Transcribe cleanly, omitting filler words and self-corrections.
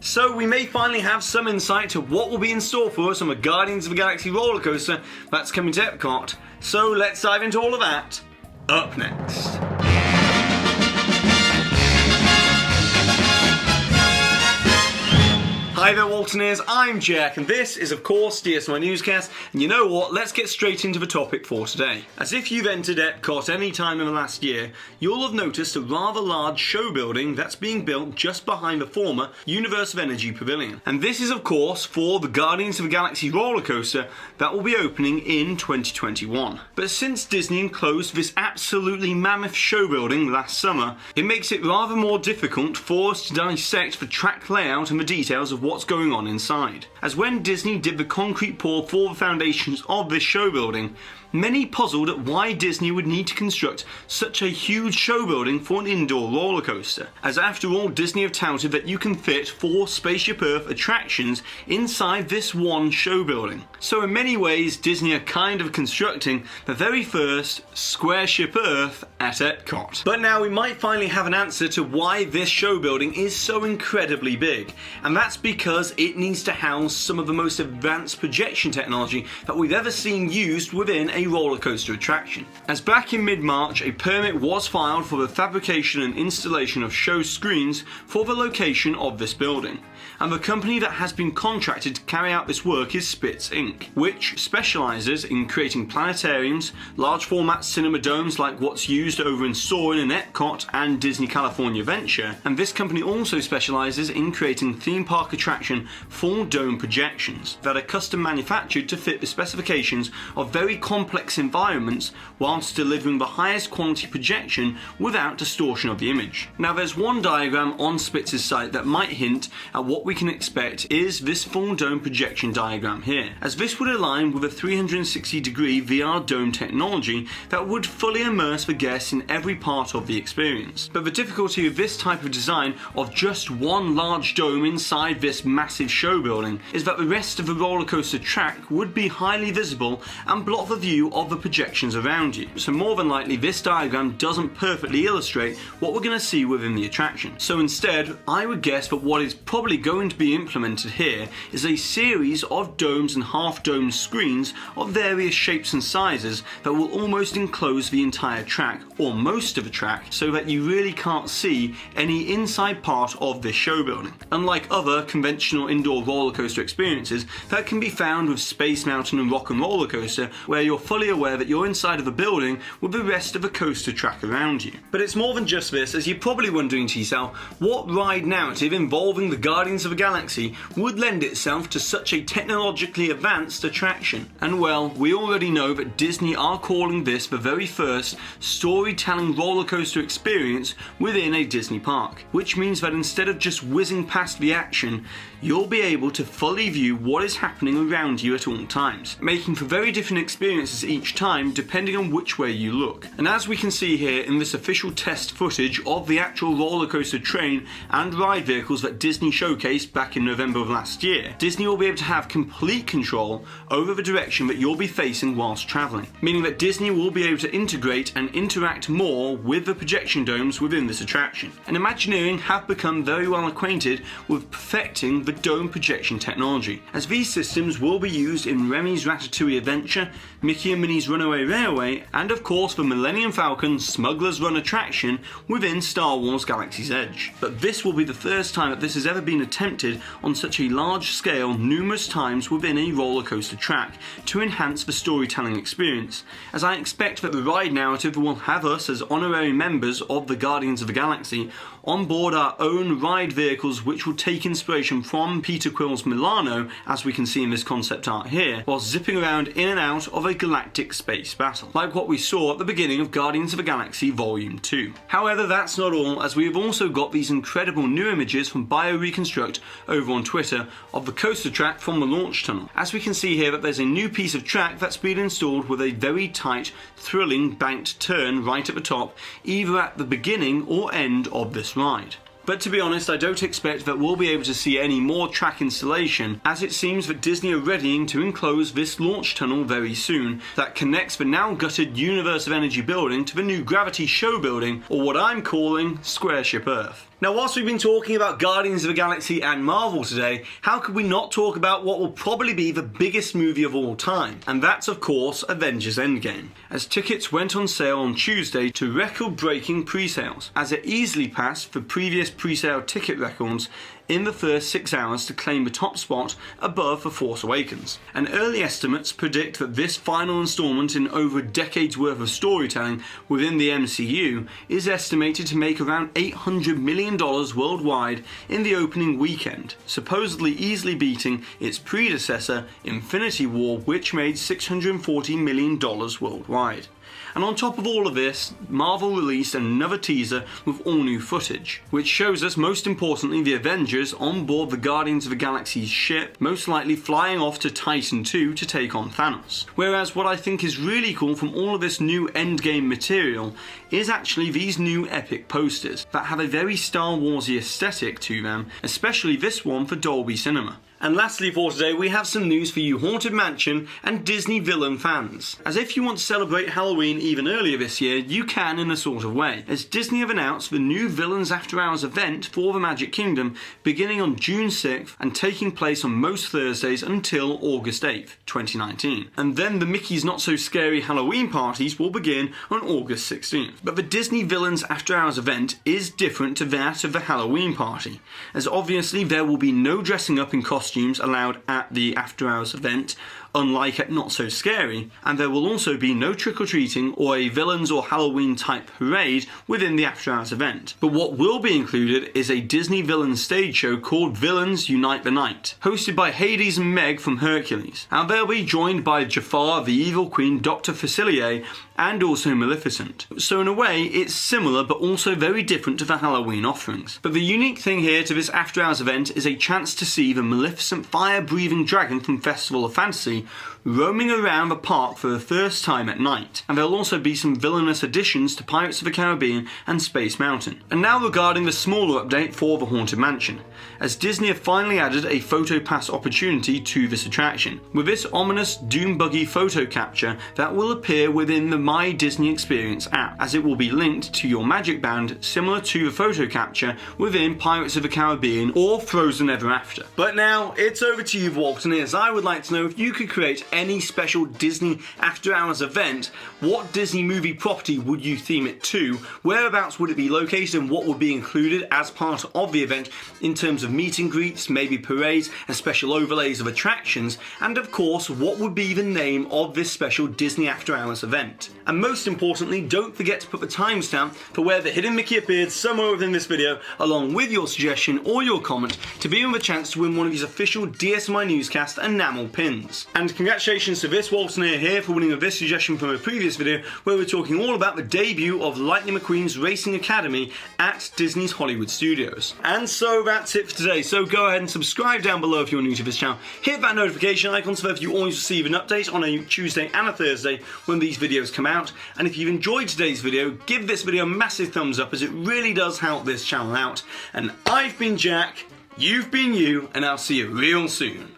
So we may finally have some insight to what will be in store for us on the Guardians of the Galaxy Rollercoaster that's coming to Epcot. So let's dive into all of that up next. Hi there Waltoneers, I'm Jack and this is of course DSNY Newscast, and you know what, let's get straight into the topic for today. As if you've entered Epcot any time in the last year, you'll have noticed a rather large show building that's being built just behind the former Universe of Energy Pavilion. And this is of course for the Guardians of the Galaxy Rollercoaster that will be opening in 2021. But since Disney enclosed this absolutely mammoth show building last summer, it makes it rather more difficult for us to dissect the track layout and the details of what's going on inside. As when Disney did the concrete pour for the foundations of this show building, many puzzled at why Disney would need to construct such a huge show building for an indoor roller coaster, as after all Disney have touted that you can fit 4 Spaceship Earth attractions inside this one show building. So in many ways Disney are kind of constructing the very first Square Ship Earth at Epcot. But now we might finally have an answer to why this show building is so incredibly big, and that's because it needs to house some of the most advanced projection technology that we've ever seen used within a roller coaster attraction. As back in mid-March, a permit was filed for the fabrication and installation of show screens for the location of this building, and the company that has been contracted to carry out this work is Spitz Inc., which specialises in creating planetariums, large format cinema domes like what's used over in Soarin' and Epcot and Disney California Adventure, and this company also specialises in creating theme park attraction full dome projections that are custom manufactured to fit the specifications of very complex environments whilst delivering the highest quality projection without distortion of the image. Now there's one diagram on Spitz's site that might hint at what we can expect is this full dome projection diagram here, as this would align with a 360-degree VR dome technology that would fully immerse the guests in every part of the experience. But the difficulty of this type of design of just one large dome inside this massive show building is that the rest of the roller coaster track would be highly visible and block the view of the projections around you. So more than likely this diagram doesn't perfectly illustrate what we're going to see within the attraction. So instead, I would guess that what is probably going to be implemented here is a series of domes and half-dome screens of various shapes and sizes that will almost enclose the entire track, or most of the track, so that you really can't see any inside part of this show building. Unlike other conventional indoor roller coaster experiences that can be found with Space Mountain and Rock and Roller Coaster, where you're fully aware that you're inside of a building with the rest of the coaster track around you. But it's more than just this, as you're probably wondering to yourself, what ride narrative involving the Guardians of the Galaxy would lend itself to such a technologically advanced attraction? And well, we already know that Disney are calling this the very first storytelling roller coaster experience within a Disney park, which means that instead of just whizzing past the action, you'll be able to fully view what is happening around you at all times, making for very different experiences each time depending on which way you look. And as we can see here in this official test footage of the actual roller coaster train and ride vehicles that Disney showcased back in November of last year, Disney will be able to have complete control over the direction that you'll be facing whilst travelling, meaning that Disney will be able to integrate and interact more with the projection domes within this attraction. And Imagineering have become very well acquainted with perfecting the dome projection technology, as these systems will be used in Remy's Ratatouille Adventure, Mickey and Minnie's Runaway Railway, and of course the Millennium Falcon Smuggler's Run attraction within Star Wars Galaxy's Edge. But this will be the first time that this has ever been attempted on such a large scale numerous times within a roller coaster track to enhance the storytelling experience, as I expect that the ride narrative will have us as honorary members of the Guardians of the Galaxy on board our own ride vehicles, which will take inspiration from Peter Quill's Milano, as we can see in this concept art here, while zipping around in and out of a galactic space battle, like what we saw at the beginning of Guardians of the Galaxy Volume 2. However, that's not all, as we have also got these incredible new images from BioReconstruct over on Twitter of the coaster track from the launch tunnel. As we can see here that there's a new piece of track that's been installed with a very tight, thrilling banked turn right at the top, either at the beginning or end of this ride. But to be honest, I don't expect that we'll be able to see any more track installation, as it seems that Disney are readying to enclose this launch tunnel very soon that connects the now gutted Universe of Energy building to the new Gravity Show building, or what I'm calling Square Ship Earth. Now, whilst we've been talking about Guardians of the Galaxy and Marvel today, how could we not talk about what will probably be the biggest movie of all time? And that's, of course, Avengers Endgame, as tickets went on sale on Tuesday to record-breaking pre-sales, as it easily passed the previous pre-sale ticket records in the first 6 hours to claim the top spot above The Force Awakens. And early estimates predict that this final installment in over a decade's worth of storytelling within the MCU is estimated to make around $800 million worldwide in the opening weekend, supposedly easily beating its predecessor, Infinity War, which made $640 million worldwide. And on top of all of this, Marvel released another teaser with all new footage, which shows us most importantly the Avengers on board the Guardians of the Galaxy's ship, most likely flying off to Titan II to take on Thanos. Whereas what I think is really cool from all of this new Endgame material is actually these new epic posters that have a very Star Warsy aesthetic to them, especially this one for Dolby Cinema. And lastly for today, we have some news for you Haunted Mansion and Disney villain fans. As if you want to celebrate Halloween even earlier this year, you can in a sort of way, as Disney have announced the new Villains After Hours event for the Magic Kingdom beginning on June 6th and taking place on most Thursdays until August 8th, 2019. And then the Mickey's Not So Scary Halloween parties will begin on August 16th. But the Disney Villains After Hours event is different to that of the Halloween party, as obviously there will be no dressing up in costumes allowed at the After Hours event, unlike at Not So Scary, and there will also be no trick-or-treating or a villains or Halloween type parade within the After Hours event. But what will be included is a Disney villains stage show called Villains Unite the Night, hosted by Hades and Meg from Hercules, and they'll be joined by Jafar, the evil queen, Dr. Facilier, and also Maleficent. So in a way, it's similar but also very different to the Halloween offerings. But the unique thing here to this After Hours event is a chance to see the Maleficent fire-breathing dragon from Festival of Fantasy roaming around the park for the first time at night. And there'll also be some villainous additions to Pirates of the Caribbean and Space Mountain. And now regarding the smaller update for the Haunted Mansion, as Disney have finally added a photo pass opportunity to this attraction, with this ominous doom buggy photo capture that will appear within the My Disney Experience app, as it will be linked to your Magic Band similar to the photo capture within Pirates of the Caribbean or Frozen Ever After. But now it's over to you, Walton, as I would like to know if you could create any special Disney After Hours event, what Disney movie property would you theme it to, whereabouts would it be located, and what would be included as part of the event in terms of meet and greets, maybe parades and special overlays of attractions, and of course what would be the name of this special Disney After Hours event. And most importantly, don't forget to put the timestamp for where the hidden Mickey appeared somewhere within this video, along with your suggestion or your comment, to be in with a chance to win one of these official DSNY Newscast enamel pins. And congratulations to this Walton here for winning this suggestion from a previous video where we're talking all about the debut of Lightning McQueen's Racing Academy at Disney's Hollywood Studios. And so that's it for today, so go ahead and subscribe down below if you're new to this channel, hit that notification icon so that you always receive an update on a Tuesday and a Thursday when these videos come out, and if you've enjoyed today's video, give this video a massive thumbs up as it really does help this channel out. And I've been Jack, you've been you, and I'll see you real soon.